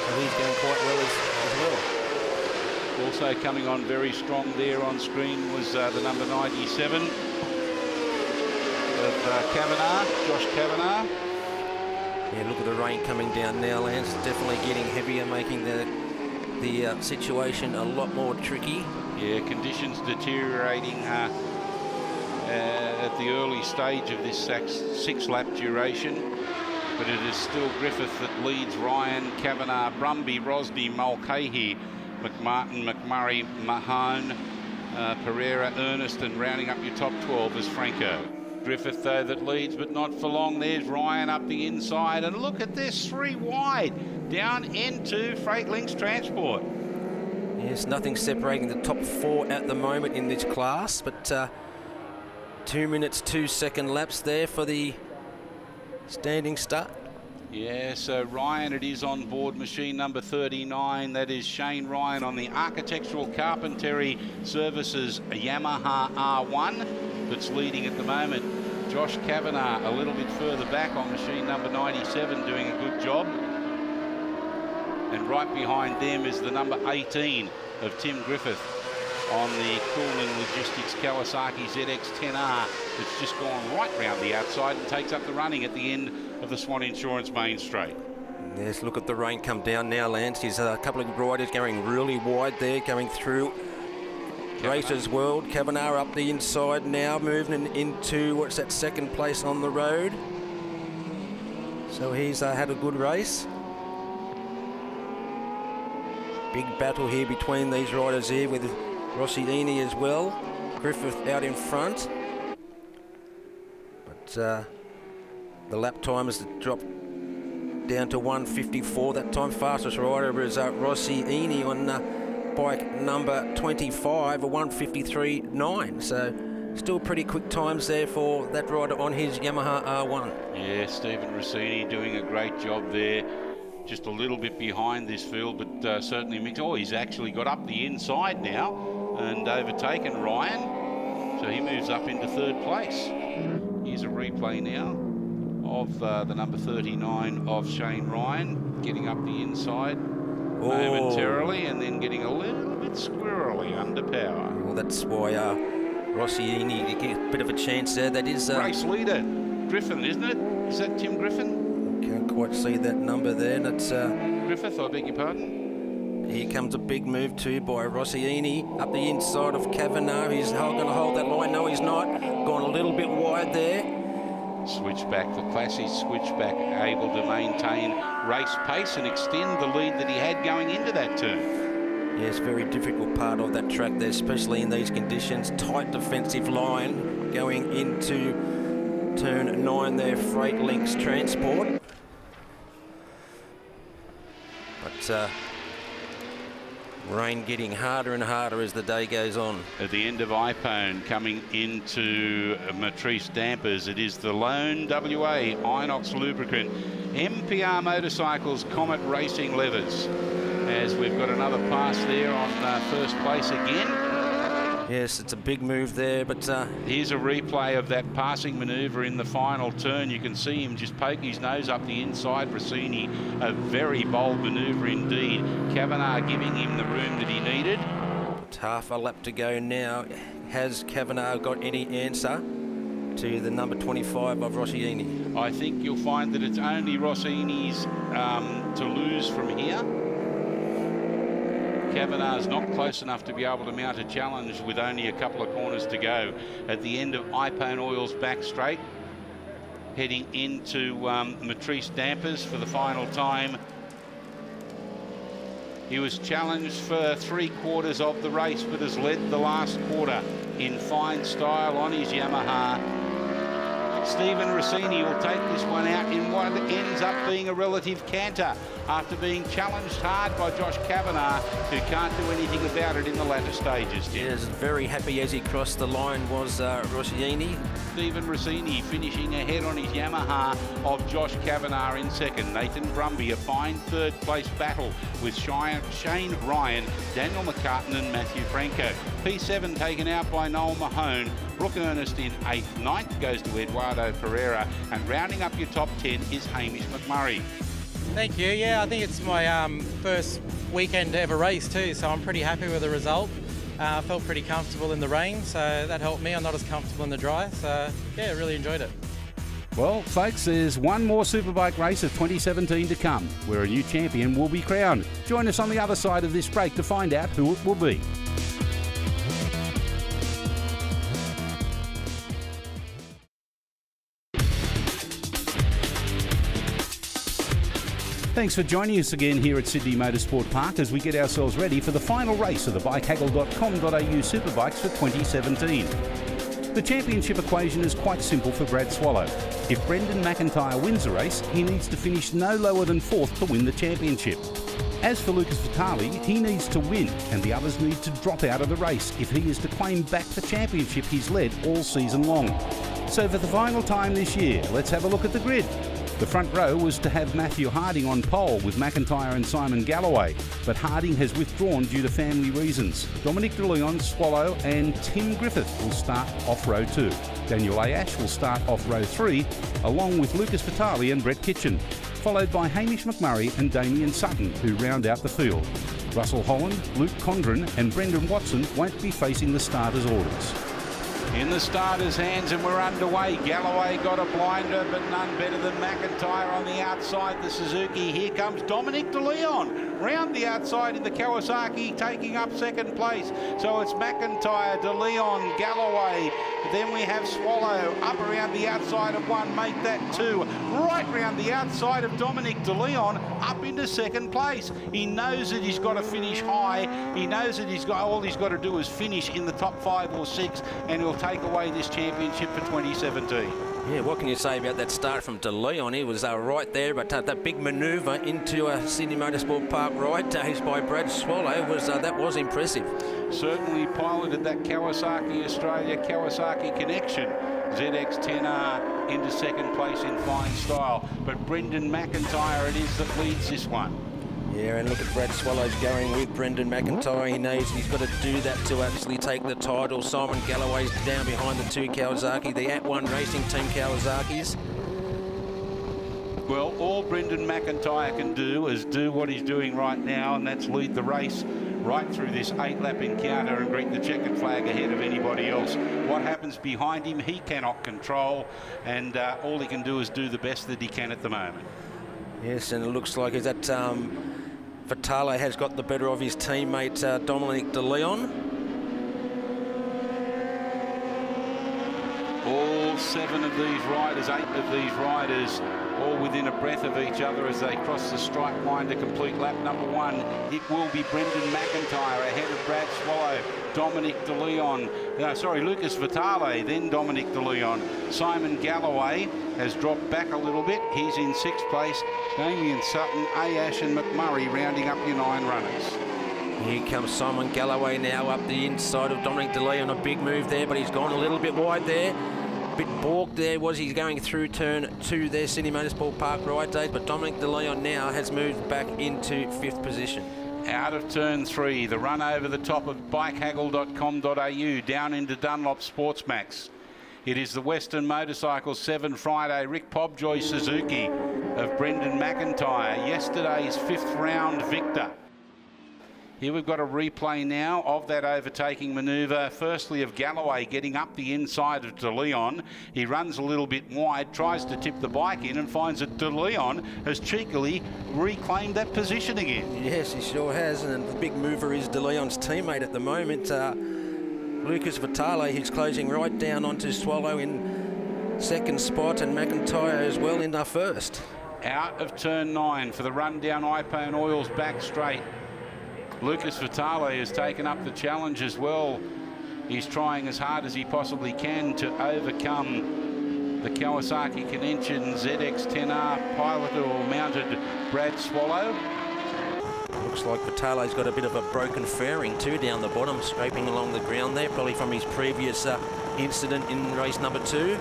So he's going quite well as well. Also coming on very strong there on screen was the number 97 of Kavanagh, Josh Kavanagh. Yeah, look at the rain coming down now, Lance. Definitely getting heavier, making the situation a lot more tricky. Yeah, conditions deteriorating at the early stage of this 6-lap duration. But it is still Griffith that leads Ryan, Kavanagh, Brumby, Rosny, Mulcahy, McMartin, McMurray, Mahone, Pereira, Ernest, and rounding up your top 12 is Franco. Griffith, though, that leads, but not for long. There's Ryan up the inside, and look at this, 3 wide down into Freightlink's Transport. Yes, nothing separating the top 4 at the moment in this class, but 2 minutes 2 second laps there for the standing start. Yeah, so Ryan, it is on board machine number 39. That is Shane Ryan on the Architectural Carpentry Services Yamaha R1 that's leading at the moment. Josh Kavanagh a little bit further back on machine number 97 doing a good job. And right behind them is the number 18 of Tim Griffith on the Coolman Logistics Kawasaki ZX10R that's just gone right round the outside and takes up the running at the end of the Swann Insurance Main Straight. Yes, look at the rain come down now, Lance. There's a couple of riders going really wide there, going through Racers World. Kavanagh up the inside now, moving into, what's that, 2nd place on the road. So he's had a good race. Big battle here between these riders here with Rossi Eni as well. Griffith out in front. But the lap time has dropped down to 1:54. That time fastest rider was Rossi Eni on bike number 25, a 1:53.9. So still pretty quick times there for that rider on his Yamaha R1. Yeah, Stephen Rossini doing a great job there. Just a little bit behind this field, but certainly mixed. Oh, he's actually got up the inside now and overtaken Ryan. So he moves up into 3rd place. Here's a replay now of the number 39 of Shane Ryan getting up the inside momentarily and then getting a little bit squirrely under power. Well, that's why Rossiini get a bit of a chance there. That is race leader Griffin, isn't it? Is that Tim Griffin? Can't quite see that number there. That's Griffith, I beg your pardon. Here comes a big move too by Rossiini up the inside of Kavanagh. He's going to hold that line. No, he's not. Gone a little bit wide there. Switchback, the classy switchback, able to maintain race pace and extend the lead that he had going into that turn. Yes, very difficult part of that track there, especially in these conditions. Tight defensive line going into turn 9 there, Freight Links Transport. But rain getting harder and harder as the day goes on. At the end of Iphone, coming into Matrice Dampers, it is the lone WA Inox lubricant MPR Motorcycles Comet Racing Levers, as we've got another pass there on first place again. Yes, it's a big move there, but here's a replay of that passing manoeuvre in the final turn. You can see him just poke his nose up the inside. Rossini, a very bold manoeuvre indeed. Kavanagh giving him the room that he needed. It's half a lap to go now. Has Kavanagh got any answer to the number 25 of Rossiini? I think you'll find that it's only Rossini's to lose from here. Kavanagh's not close enough to be able to mount a challenge with only a couple of corners to go. At the end of Iphone Oil's back straight, heading into Matrice Dampers for the final time. He was challenged for 3/4 of the race, but has led the last quarter in fine style on his Yamaha. Stephen Rossini will take this one out in what ends up being a relative canter after being challenged hard by Josh Kavanagh, who can't do anything about it in the latter stages. Yes, very happy as he crossed the line was Rossiini. Stephen Rossini finishing ahead on his Yamaha of Josh Kavanagh in second. Nathan Brumby, a fine third place battle with Shane Ryan, Daniel McCartan and Matthew Franco. P7 taken out by Noel Mahone. Brooke Ernest in 8th. 9th goes to Eduardo Pereira, and rounding up your top 10 is Hamish McMurray. Thank you. Yeah, I think it's my first weekend to ever race too, so I'm pretty happy with the result. I felt pretty comfortable in the rain, so that helped me. I'm not as comfortable in the dry, so yeah, really enjoyed it. Well, folks, there's one more Superbike race of 2017 to come, where a new champion will be crowned. Join us on the other side of this break to find out who it will be. Thanks for joining us again here at Sydney Motorsport Park as we get ourselves ready for the final race of the bikehaggle.com.au Superbikes for 2017. The championship equation is quite simple for Brad Swallow. If Brendan McIntyre wins the race, he needs to finish no lower than 4th to win the championship. As for Lucas Vitali, he needs to win, and the others need to drop out of the race if he is to claim back the championship he's led all season long. So for the final time this year, let's have a look at the grid. The front row was to have Matthew Harding on pole with McIntyre and Simon Galloway, but Harding has withdrawn due to family reasons. Dominic De Leon, Swallow and Tim Griffith will start off row 2. Daniel A. Ash will start off row 3, along with Lucas Vitali and Brett Kitchen, followed by Hamish McMurray and Damien Sutton, who round out the field. Russell Holland, Luke Condren and Brendan Watson won't be facing the starters' orders. In the starters' hands, and we're underway. Galloway got a blinder, but none better than McIntyre on the outside. The Suzuki. Here comes Dominic De Leon round the outside in the Kawasaki, taking up second place. So it's McIntyre, De Leon, Galloway. Then we have Swallow up around the outside of 1, make that 2. Right round the outside of Dominic De Leon, up into second place. He knows that he's got to finish high. He knows that all he's got to do is finish in the top 5 or 6, and he'll take away this championship for 2017. Yeah, what can you say about that start from De Leon? He was right there, but that big manoeuvre into Sydney Motorsport Park ride by Brad Swallow was that was impressive. Certainly piloted that Kawasaki Australia Kawasaki connection. ZX-10R into second place in fine style, but Brendan McIntyre it is that leads this one. Yeah, and look at Brad Swallows going with Brendan McIntyre. He knows he's got to do that to actually take the title. Simon Galloway's down behind the 2 Kawasaki, the @1 Racing Team Kawasaki's. Well, all Brendan McIntyre can do is do what he's doing right now, and that's lead the race right through this 8-lap encounter and greet the checkered flag ahead of anybody else. What happens behind him, he cannot control, and all he can do is do the best that he can at the moment. Yes, and it looks like is that Vitale has got the better of his teammate Dominic De Leon. All 7 of these riders, 8 of these riders, all within a breath of each other as they cross the stripe line to complete lap number 1. It will be Brendan McIntyre ahead of Brad Swallow, Dominic De Leon, Lucas Vitale, then Dominic De Leon. Simon Galloway has dropped back a little bit. He's in 6th place. Damien Sutton, Ayash and McMurray rounding up your 9 runners. Here comes Simon Galloway now up the inside of Dominic De Leon. A big move there, but he's gone a little bit wide there. A bit balked there was he going through turn 2 there, Sydney Motorsport Park ride days, but Dominic De Leon now has moved back into 5th position. Out of turn 3, the run over the top of bikehaggle.com.au down into Dunlop Sportsmax. It is the Western Motorcycle 7 Friday Rick Pobjoy Suzuki of Brendan McIntyre, yesterday's 5th round victor. Here we've got a replay now of that overtaking manoeuvre, firstly of Galloway getting up the inside of De Leon. He runs a little bit wide, tries to tip the bike in and finds that De Leon has cheekily reclaimed that position again. Yes, he sure has, and the big mover is De Leon's teammate at the moment, Lucas Vitale, who's closing right down onto Swallow in 2nd spot, and McIntyre as well in our 1st. Out of turn 9 for the run down Ione Oils back straight. Lucas Vitale has taken up the challenge as well. He's trying as hard as he possibly can to overcome the Kawasaki Convention ZX-10R piloted or mounted Brad Swallow. Looks like Vitale's got a bit of a broken fairing too down the bottom, scraping along the ground there, probably from his previous incident in race number 2.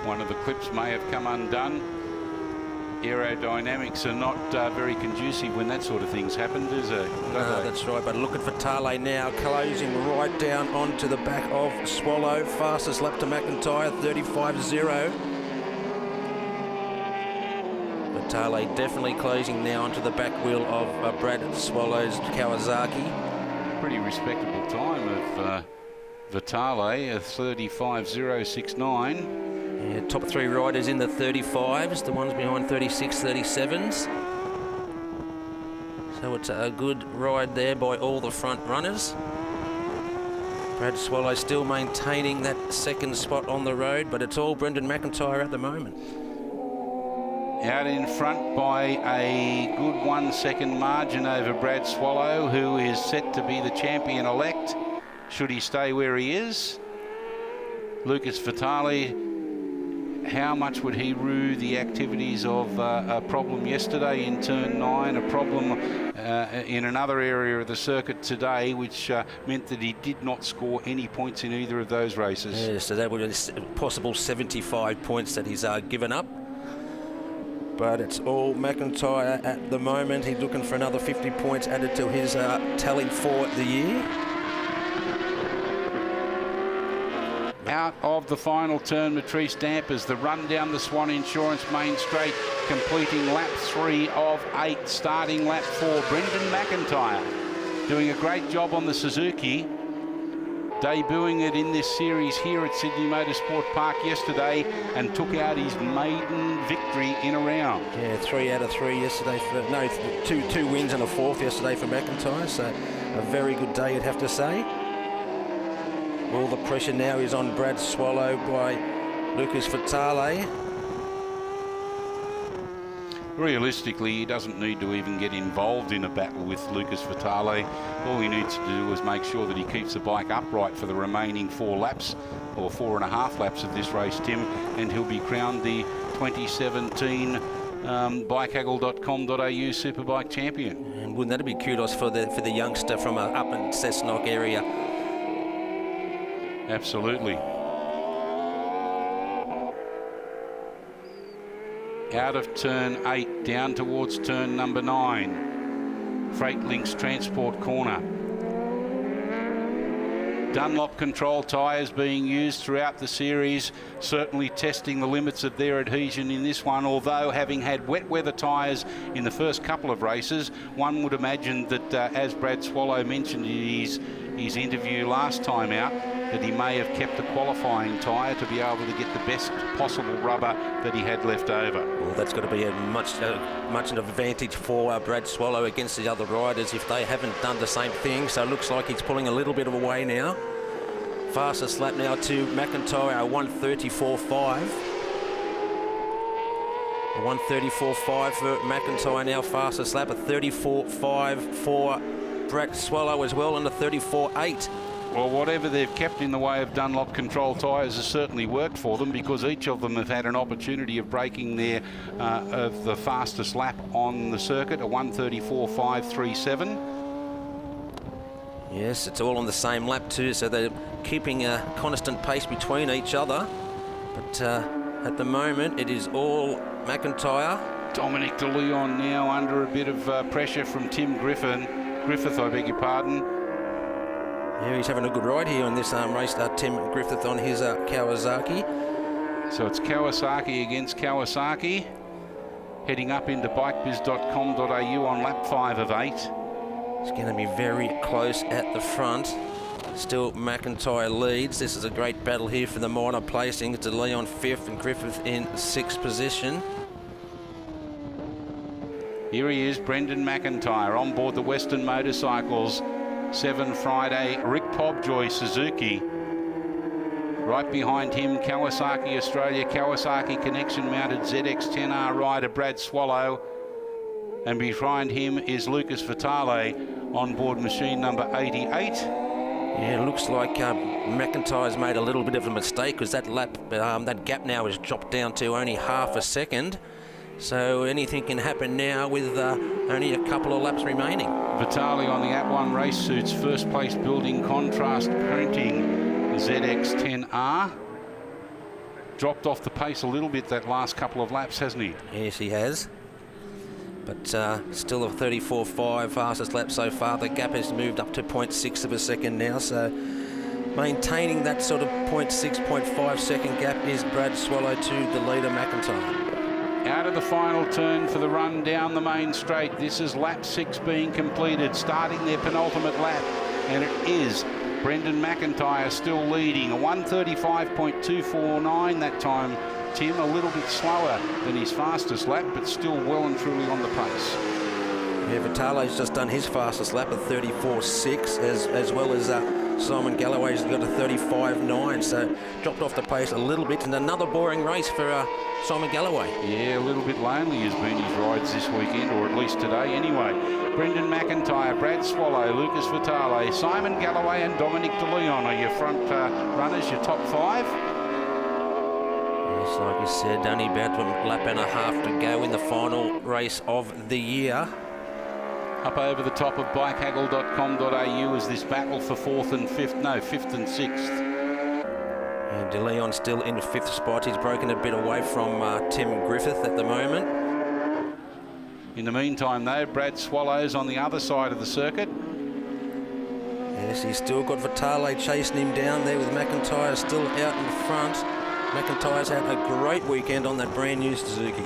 One of the clips may have come undone. Aerodynamics are not very conducive when that sort of thing's happened, is it? That's right, but look at Vitale now closing right down onto the back of Swallow. Fastest lap to McIntyre, 35.0. Vitale definitely closing now onto the back wheel of Brad Swallow's Kawasaki. Pretty respectable time of Vitale, a 35.069. Yeah, top 3 riders in the 35s, the ones behind 36, 37s. So it's a good ride there by all the front runners. Brad Swallow still maintaining that 2nd spot on the road, but it's all Brendan McIntyre at the moment. Out in front by a good 1 second margin over Brad Swallow, who is set to be the champion-elect, should he stay where he is. Lucas Vitale, how much would he rue the activities of a problem yesterday in turn 9, a problem in another area of the circuit today, which meant that he did not score any points in either of those races. Yeah, so that would be possible 75 points that he's given up. But it's all McIntyre at the moment. He's looking for another 50 points added to his tally for the year. Out of the final turn, Matrice Dampers, the run down the Swann Insurance main straight, completing lap 3 of 8, starting lap 4. Brendan McIntyre doing a great job on the Suzuki, debuting it in this series here at Sydney Motorsport Park yesterday, and took out his maiden victory in a round. Yeah, 3 out of 3 yesterday. Two wins and a 4th yesterday for McIntyre, so a very good day, you'd have to say. All the pressure now is on Brad Swallow by Lucas Vitale. Realistically, he doesn't need to even get involved in a battle with Lucas Vitale. All he needs to do is make sure that he keeps the bike upright for the remaining 4 laps, or 4.5 laps of this race, Tim, and he'll be crowned the 2017 bikehaggle.com.au Superbike champion. And wouldn't that be kudos for the youngster from up in Cessnock area? Absolutely. Out of turn 8, down towards turn number 9. Freight Links Transport Corner. Dunlop control tyres being used throughout the series, certainly testing the limits of their adhesion in this one, although having had wet weather tyres in the first couple of races, one would imagine that, as Brad Swallow mentioned in his interview last time out, that he may have kept the qualifying tyre to be able to get the best possible rubber that he had left over. Well, that's got to be a much an advantage for Brad Swallow against the other riders if they haven't done the same thing. So it looks like he's pulling a little bit of away now. Fastest lap now to McIntyre, 1:34.5. 1:34.5 for McIntyre now, fastest lap, a 34.5 for Brad Swallow as well, and a 34.8. Well, whatever they've kept in the way of Dunlop control tyres has certainly worked for them, because each of them have had an opportunity of breaking their of the fastest lap on the circuit, a 1:34.537. Yes, it's all on the same lap too, so they're keeping a constant pace between each other. But at the moment, it is all McIntyre. Dominic De Leon now under a bit of pressure from Tim Griffith, I beg your pardon. Yeah, he's having a good ride here on this race, Tim Griffith on his Kawasaki. So it's Kawasaki against Kawasaki, heading up into bikebiz.com.au on lap 5 of 8. It's going to be very close at the front. Still McIntyre leads. This is a great battle here for the minor placing. De Leon 5th and Griffith in 6th position. Here he is, Brendan McIntyre, on board the Western Motorcycles 7 Friday, Rick Pobjoy Suzuki. Right behind him, Kawasaki Australia, Kawasaki Connection mounted ZX10R rider Brad Swallow. And behind him is Lucas Vitale on board machine number 88. Yeah, it looks like McIntyre's made a little bit of a mistake, because that lap, that gap now has dropped down to only half a second. So anything can happen now with only a couple of laps remaining. Vitale on the At1 race suits, first place building contrast printing ZX10R. Dropped off the pace a little bit that last couple of laps, hasn't he? Yes, he has. But still a 34.5 fastest lap so far. The gap has moved up to 0.6 of a second now, so maintaining that sort of 0.6, 0.5 second gap is Brad Swallow to the leader McIntyre. Out of the final turn for the run down the main straight. This is lap 6 being completed, starting their penultimate lap, and it is Brendan McIntyre still leading, a 1:35.249 that time. Tim, a little bit slower than his fastest lap, but still well and truly on the pace. Yeah, Vitale's just done his fastest lap at 34.6, as well as Simon Galloway's got a 35.9, so dropped off the pace a little bit, and another boring race for Simon Galloway. Yeah, a little bit lonely has been his rides this weekend, or at least today anyway. Brendan McIntyre, Brad Swallow, Lucas Vitale, Simon Galloway and Dominic De Leon are your front runners, your top 5. Yes, like you said, only about a lap and a half to go in the final race of the year. Up over the top of bikehaggle.com.au is this battle for 5th and 6th. And De Leon still in 5th spot. He's broken a bit away from Tim Griffith at the moment. In the meantime, though, Brad Swallow's on the other side of the circuit. Yes, he's still got Vitale chasing him down there, with McIntyre still out in front. McIntyre's had a great weekend on that brand new Suzuki.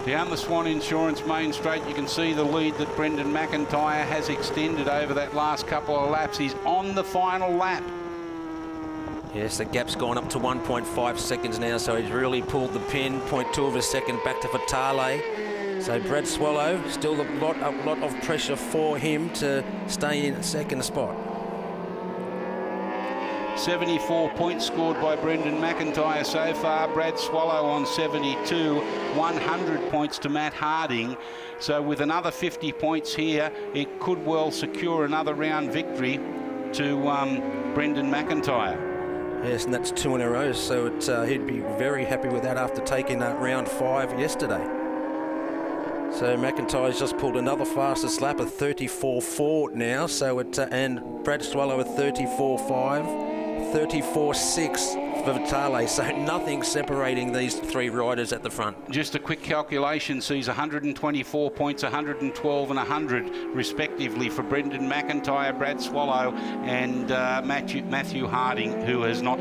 Down the Swann Insurance main straight, you can see the lead that Brendan McIntyre has extended over that last couple of laps. He's on the final lap. Yes, the gap's gone up to 1.5 seconds now, so he's really pulled the pin, 0.2 of a second back to Vitale. So Brad Swallow, still a lot of pressure for him to stay in second spot. 74 points scored by Brendan McIntyre so far. Brad Swallow on 72, 100 points to Matt Harding. So with another 50 points here, it could well secure another round victory to Brendan McIntyre. Yes, and that's 2 in a row, so he'd be very happy with that after taking round 5 yesterday. So McIntyre's just pulled another fastest lap of 34.4 now, so and Brad Swallow at 34.5, 34.6 for Vitale, so nothing separating these 3 riders at the front. Just a quick calculation sees 124 points, 112 and 100 respectively for Brendan McIntyre, Brad Swallow and Matthew Harding, who has not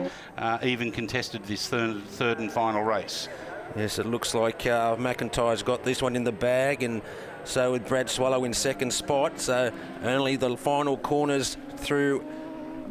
even contested this third and final race. Yes, it looks like McIntyre's got this one in the bag, and so with Brad Swallow in second spot, so only the final corners through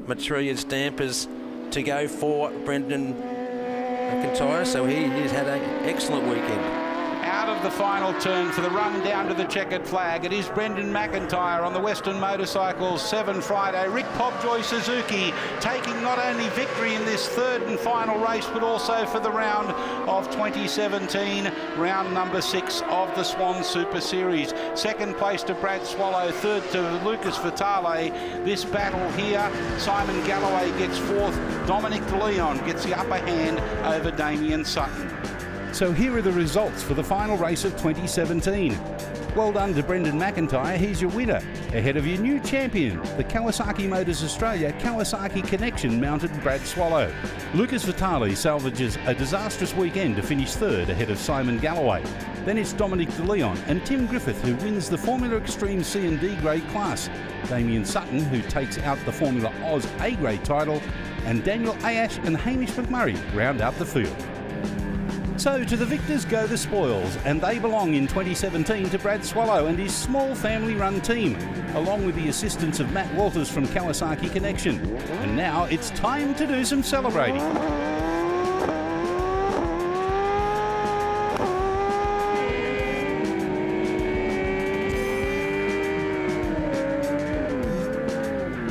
Matria's dampers to go for Brendan McIntyre, so he's had an excellent weekend. Out of the final turn for the run down to the checkered flag, it is Brendan McIntyre on the Western Motorcycles 7 Friday. Rick Pobjoy Suzuki taking not only victory in this third and final race, but also for the round of 2017, round number 6 of the Swann Super Series. Second place to Brad Swallow, third to Lucas Vitale. This battle here, Simon Galloway gets fourth, Dominic De Leon gets the upper hand over Damien Sutton. So here are the results for the final race of 2017. Well done to Brendan McIntyre, he's your winner. Ahead of your new champion, the Kawasaki Motors Australia Kawasaki Connection mounted Brad Swallow. Lucas Vitale salvages a disastrous weekend to finish third ahead of Simon Galloway. Then it's Dominic De Leon and Tim Griffith who wins the Formula Extreme C and D grade class. Damien Sutton who takes out the Formula Oz A grade title, and Daniel Ayash and Hamish McMurray round out the field. So to the victors go the spoils, and they belong in 2017 to Brad Swallow and his small family-run team, along with the assistance of Matt Walters from Kawasaki Connection. And now it's time to do some celebrating.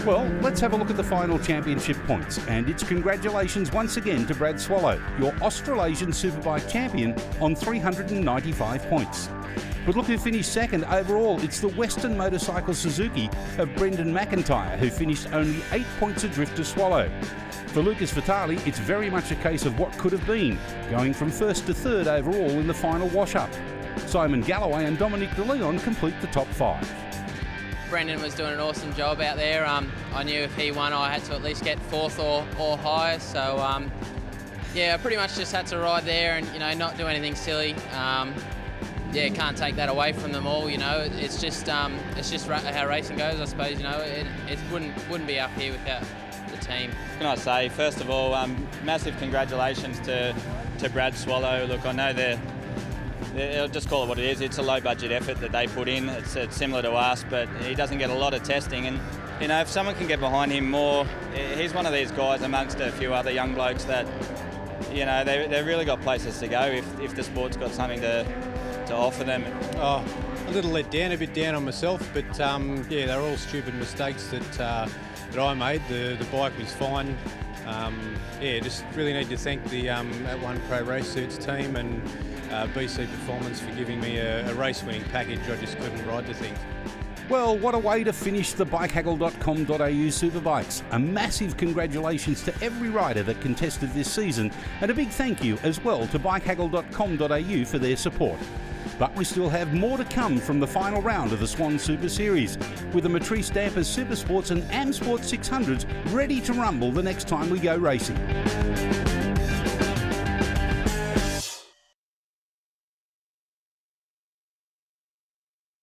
Well, let's have a look at the final championship points, and it's congratulations once again to Brad Swallow, your Australasian Superbike champion, on 395 points. But look who finished second overall. It's the Western Motorcycle Suzuki of Brendan McIntyre, who finished only 8 points adrift to Swallow. For Lucas Vitale, it's very much a case of what could have been, going from first to third overall in the final wash-up. Simon Galloway and Dominic De Leon complete the top 5. Brendan was doing an awesome job out there. I knew if he won, I had to at least get fourth or higher. So yeah, I pretty much just had to ride there and not do anything silly. Yeah, can't take that away from them all. It's just how racing goes, I suppose. It wouldn't be up here without the team. Can I say, first of all, massive congratulations to Brad Swallow. Look, I know I'll just call it what it is. It's a low-budget effort that they put in. It's similar to us, but he doesn't get a lot of testing. And if someone can get behind him more, he's one of these guys amongst a few other young blokes that they've really got places to go if the sport's got something to offer them. Oh, a little let down, a bit down on myself, but yeah, they're all stupid mistakes that I made. The bike was fine. Yeah, just really need to thank the At1 Pro Race Suits team and BC Performance for giving me a race-winning package. I just couldn't ride the thing. Well, what a way to finish the bikehaggle.com.au Superbikes. A massive congratulations to every rider that contested this season, and a big thank you as well to bikehaggle.com.au for their support. But we still have more to come from the final round of the Swann Super Series, with the Matrice Dampers Super Sports and AM Sport 600s ready to rumble the next time we go racing.